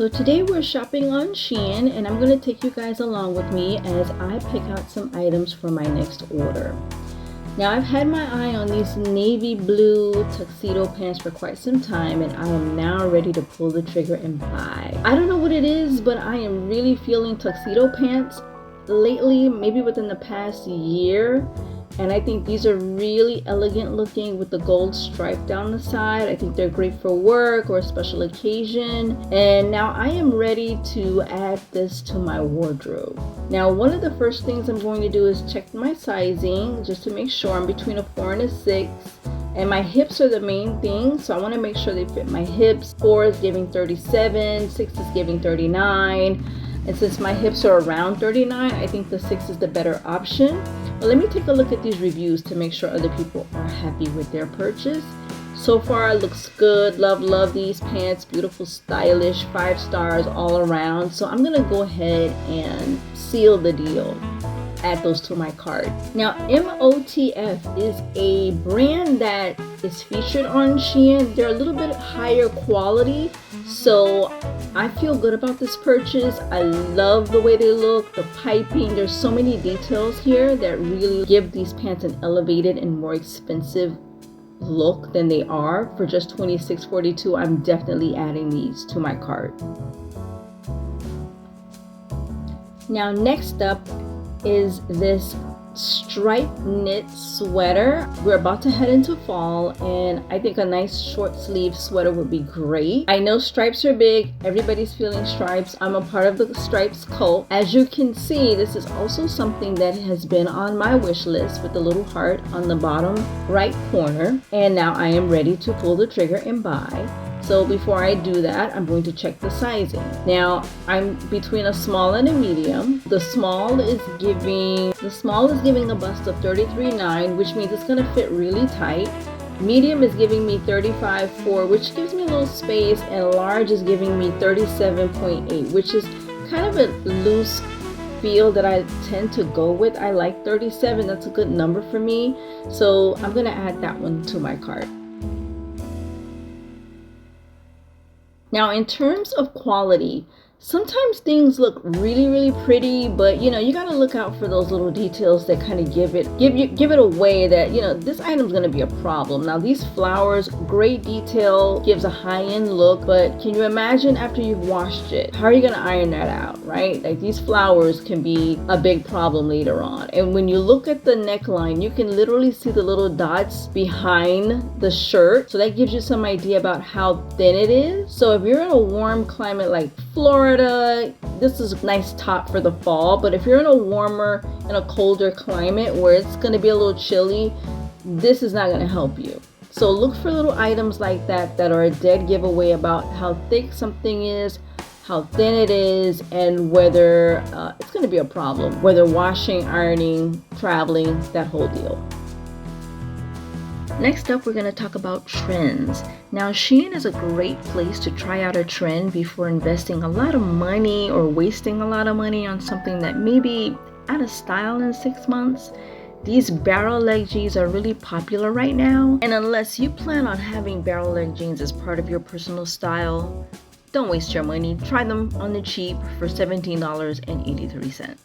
So today we're shopping on SHEIN, and I'm going to take you guys along with me as I pick out some items for my next order. Now, I've had my eye on these navy blue tuxedo pants for quite some time, and I am now ready to pull the trigger and buy. I don't know what it is, but I am really feeling tuxedo pants lately, maybe within the past year. And I think these are really elegant looking with the gold stripe down the side. I think they're great for work or a special occasion. And now I am ready to add this to my wardrobe. Now, one of the first things I'm going to do is check my sizing just to make sure I'm between a 4 and a 6. And my hips are the main thing, so I want to make sure they fit my hips. 4 is giving 37, 6 is giving 39. And since my hips are around 39, I think the 6 is the better option. But let me take a look at these reviews to make sure other people are happy with their purchase. So far, it looks good. Love these pants. Beautiful, stylish, 5 stars all around. So I'm gonna go ahead and seal the deal. Add those to my cart. Now, MOTF is a brand that is featured on SHEIN. They're a little bit higher quality, so I feel good about this purchase. I love the way they look, the piping. There's so many details here that really give these pants an elevated and more expensive look than they are. For just $26.42, I'm definitely adding these to my cart. Now, next up is this striped knit sweater. We're about to head into fall, and I think a nice short sleeve sweater would be great. I know stripes are big. Everybody's feeling stripes. I'm a part of the stripes cult. As you can see, this is also something that has been on my wish list with the little heart on the bottom right corner, and now I am ready to pull the trigger and buy. So before I do that, I'm going to check the sizing. Now, I'm between a small and a medium. The small is giving a bust of 33.9, which means it's gonna fit really tight. Medium is giving me 35.4, which gives me a little space, and large is giving me 37.8, which is kind of a loose feel that I tend to go with. I like 37, that's a good number for me. So I'm gonna add that one to my cart. Now, in terms of quality, sometimes things look really pretty, but you gotta look out for those little details that kind of give it away that this item's gonna be a problem. Now, these flowers, great detail, gives a high-end look, but can you imagine after you've washed it, how are you gonna iron that out, right? Like, these flowers can be a big problem later on. And when you look at the neckline, you can literally see the little dots behind the shirt, so that gives you some idea about how thin it is. So if you're in a warm climate like Florida, this is a nice top for the fall, but if you're in a colder climate where it's going to be a little chilly, this is not going to help you. So look for little items like that are a dead giveaway about how thick something is, how thin it is, and whether it's going to be a problem, whether washing, ironing, traveling, that whole deal. Next up, we're going to talk about trends. Now, SHEIN is a great place to try out a trend before investing a lot of money or wasting a lot of money on something that may be out of style in 6 months. These barrel leg jeans are really popular right now, and unless you plan on having barrel leg jeans as part of your personal style, don't waste your money. Try them on the cheap for $17.83.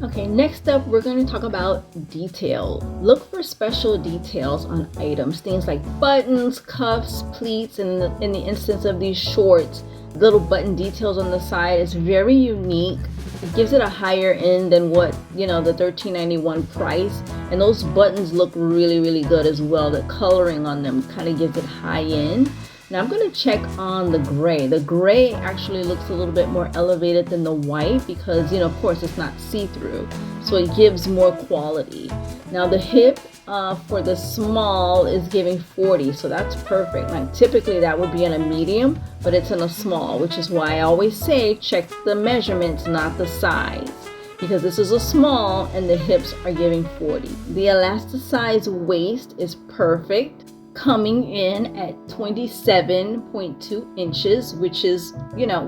Okay, next up, we're going to talk about detail. Look for special details on items, things like buttons, cuffs, pleats, and in the instance of these shorts, little button details on the side is very unique. It gives it a higher end than what, the $13.91 price. And those buttons look really good as well. The coloring on them kind of gives it high end. Now I'm going to check on the gray. The gray actually looks a little bit more elevated than the white because, of course, it's not see-through. So it gives more quality. Now the hip for the small is giving 40, so that's perfect. Like, typically that would be in a medium, but it's in a small, which is why I always say check the measurements, not the size, because this is a small and the hips are giving 40. The elasticized waist is perfect, coming in at 27.2 inches, which is,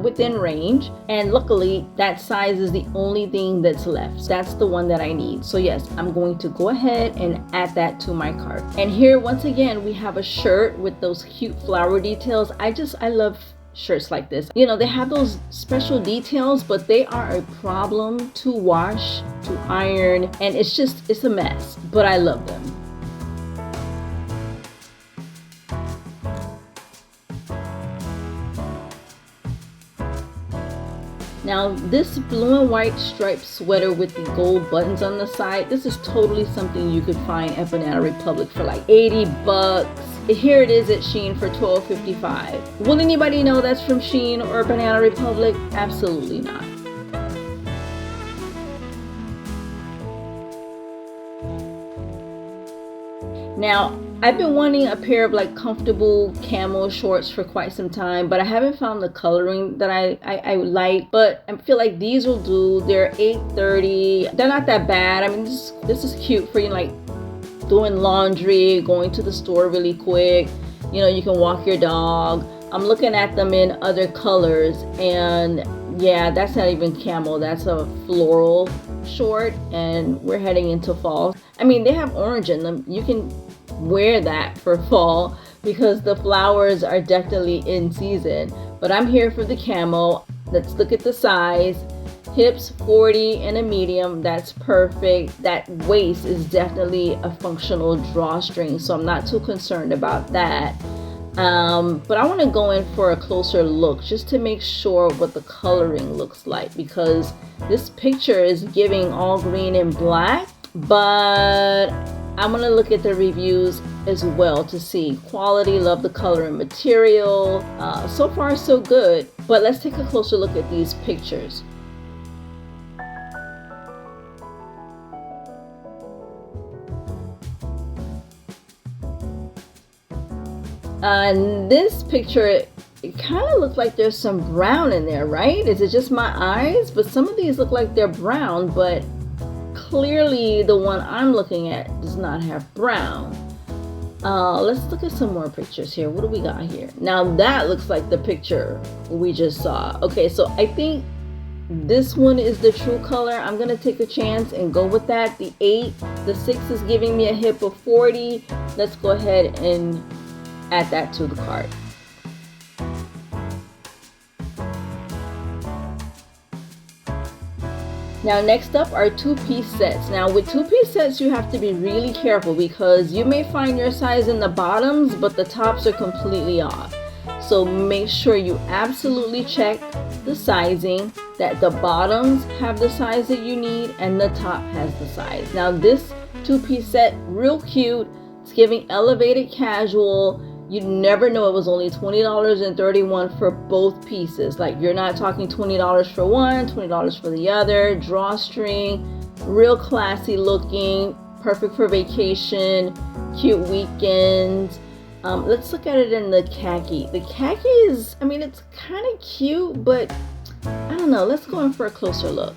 within range. And luckily, that size is the only thing that's left. That's the one that I need. So yes, I'm going to go ahead and add that to my cart. And here, once again, we have a shirt with those cute flower details. I love shirts like this. You know, they have those special details, but they are a problem to wash, to iron, and it's a mess, but I love them. Now this blue and white striped sweater with the gold buttons on the side, this is totally something you could find at Banana Republic for like 80 bucks. Here it is at SHEIN for $12.55. Will anybody know that's from SHEIN or Banana Republic? Absolutely not. Now, I've been wanting a pair of like comfortable camo shorts for quite some time, but I haven't found the coloring that I like, but I feel like these will do. They're $8.30. They're not that bad. I mean, this is cute for, you know, like doing laundry, going to the store really quick. You know, you can walk your dog. I'm looking at them in other colors, and yeah, that's not even camo. That's a floral short, and we're heading into fall. I mean, they have orange in them. You can wear that for fall because the flowers are definitely in season, but I'm here for the camo. Let's look at the size. Hips 40 and a medium, that's perfect. That waist is definitely a functional drawstring, so I'm not too concerned about that. But I want to go in for a closer look just to make sure what the coloring looks like, because this picture is giving all green and black, but I'm gonna look at the reviews as well to see quality. Love the color and material. So far so good, but let's take a closer look at these pictures. This picture, it kind of looks like there's some brown in there, right? Is it just my eyes? But some of these look like they're brown, but clearly the one I'm looking at does not have brown. Let's look at some more pictures here. What do we got here? Now that looks like the picture we just saw. Okay, so I think this one is the true color. I'm gonna take a chance and go with that. The 6 is giving me a hip of 40. Let's go ahead and add that to the cart. Now next up are two-piece sets. Now with two-piece sets you have to be really careful because you may find your size in the bottoms but the tops are completely off. So make sure you absolutely check the sizing, that the bottoms have the size that you need and the top has the size. Now this two-piece set, real cute. It's giving elevated casual. You never know, it was only $20.31 for both pieces. Like, you're not talking $20 for one, $20 for the other. Drawstring, real classy looking, perfect for vacation, cute weekends. Let's look at it in the khaki. The khaki is, I mean, it's kind of cute, but I don't know. Let's go in for a closer look.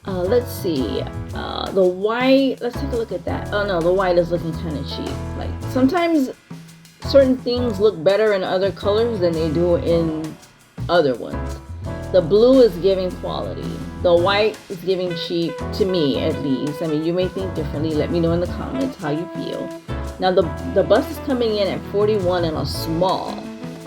Let's see, the white, let's take a look at that. Oh no, the white is looking kind of cheap. Like, sometimes certain things look better in other colors than they do in other ones. The blue is giving quality. The white is giving cheap, to me at least. I mean, you may think differently. Let me know in the comments how you feel. Now the bust is coming in at 41 in a small,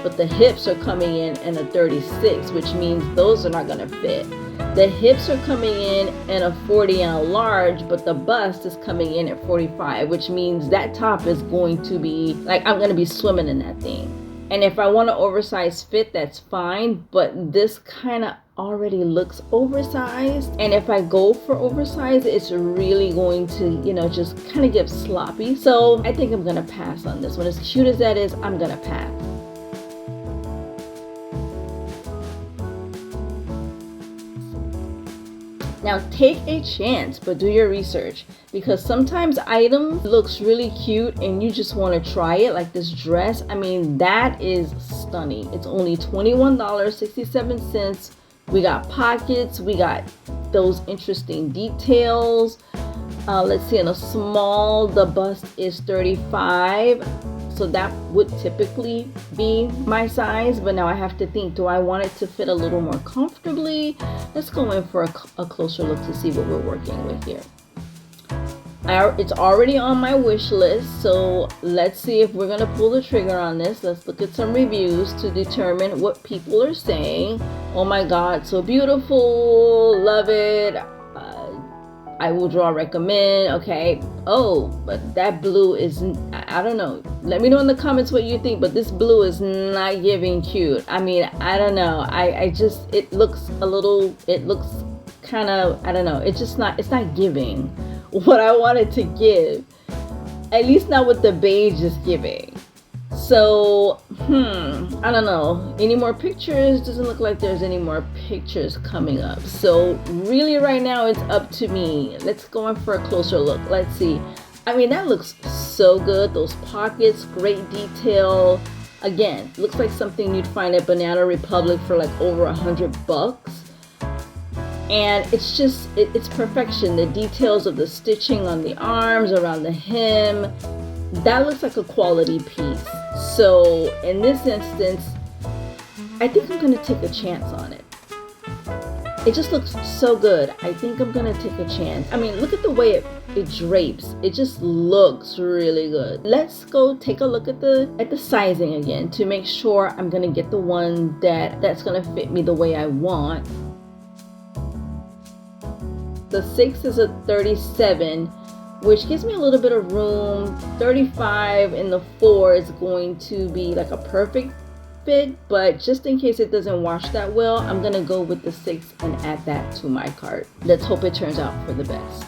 but the hips are coming in a 36, which means those are not going to fit. The hips are coming in a 40 and a large, but the bust is coming in at 45, which means that top is going to be, like, I'm going to be swimming in that thing. And if I want an oversized fit, that's fine, but this kind of already looks oversized. And if I go for oversized, it's really going to, you know, just kind of get sloppy. So I think I'm going to pass on this one. As cute as that is, I'm going to pass. Now take a chance, but do your research, because sometimes item looks really cute and you just want to try it, like this dress. I mean, that is stunning. It's only $21.67. We got pockets, we got those interesting details. Let's see, in a small, the bust is 35. So that would typically be my size, but now I have to think, do I want it to fit a little more comfortably? Let's go in for a closer look to see what we're working with here. It's already on my wish list, so let's see if we're gonna pull the trigger on this. Let's look at some reviews to determine what people are saying. Oh my god, so beautiful, love it. I will draw recommend. Okay. Oh, but that blue is, I don't know. Let me know in the comments what you think, but this blue is not giving cute. I mean, I don't know. I just, it looks kind of, I don't know. It's not giving what I wanted to give. At least not what the beige is giving. So, I don't know. Any more pictures? Doesn't look like there's any more pictures coming up. So really right now it's up to me. Let's go in for a closer look. Let's see. I mean, that looks so good. Those pockets, great detail. Again, looks like something you'd find at Banana Republic for like over $100. And it's just, it's perfection. The details of the stitching on the arms, around the hem, that looks like a quality piece. So in this instance, I think I'm gonna take a chance on it. It just looks so good. I think I'm gonna take a chance. I mean, look at the way it drapes. It just looks really good. Let's go take a look at the sizing again to make sure I'm gonna get the one that's gonna fit me the way I want. The 6 is a 37, which gives me a little bit of room. 35 and the 4 is going to be like a perfect fit, but just in case it doesn't wash that well, I'm gonna go with the 6 and add that to my cart. Let's hope it turns out for the best.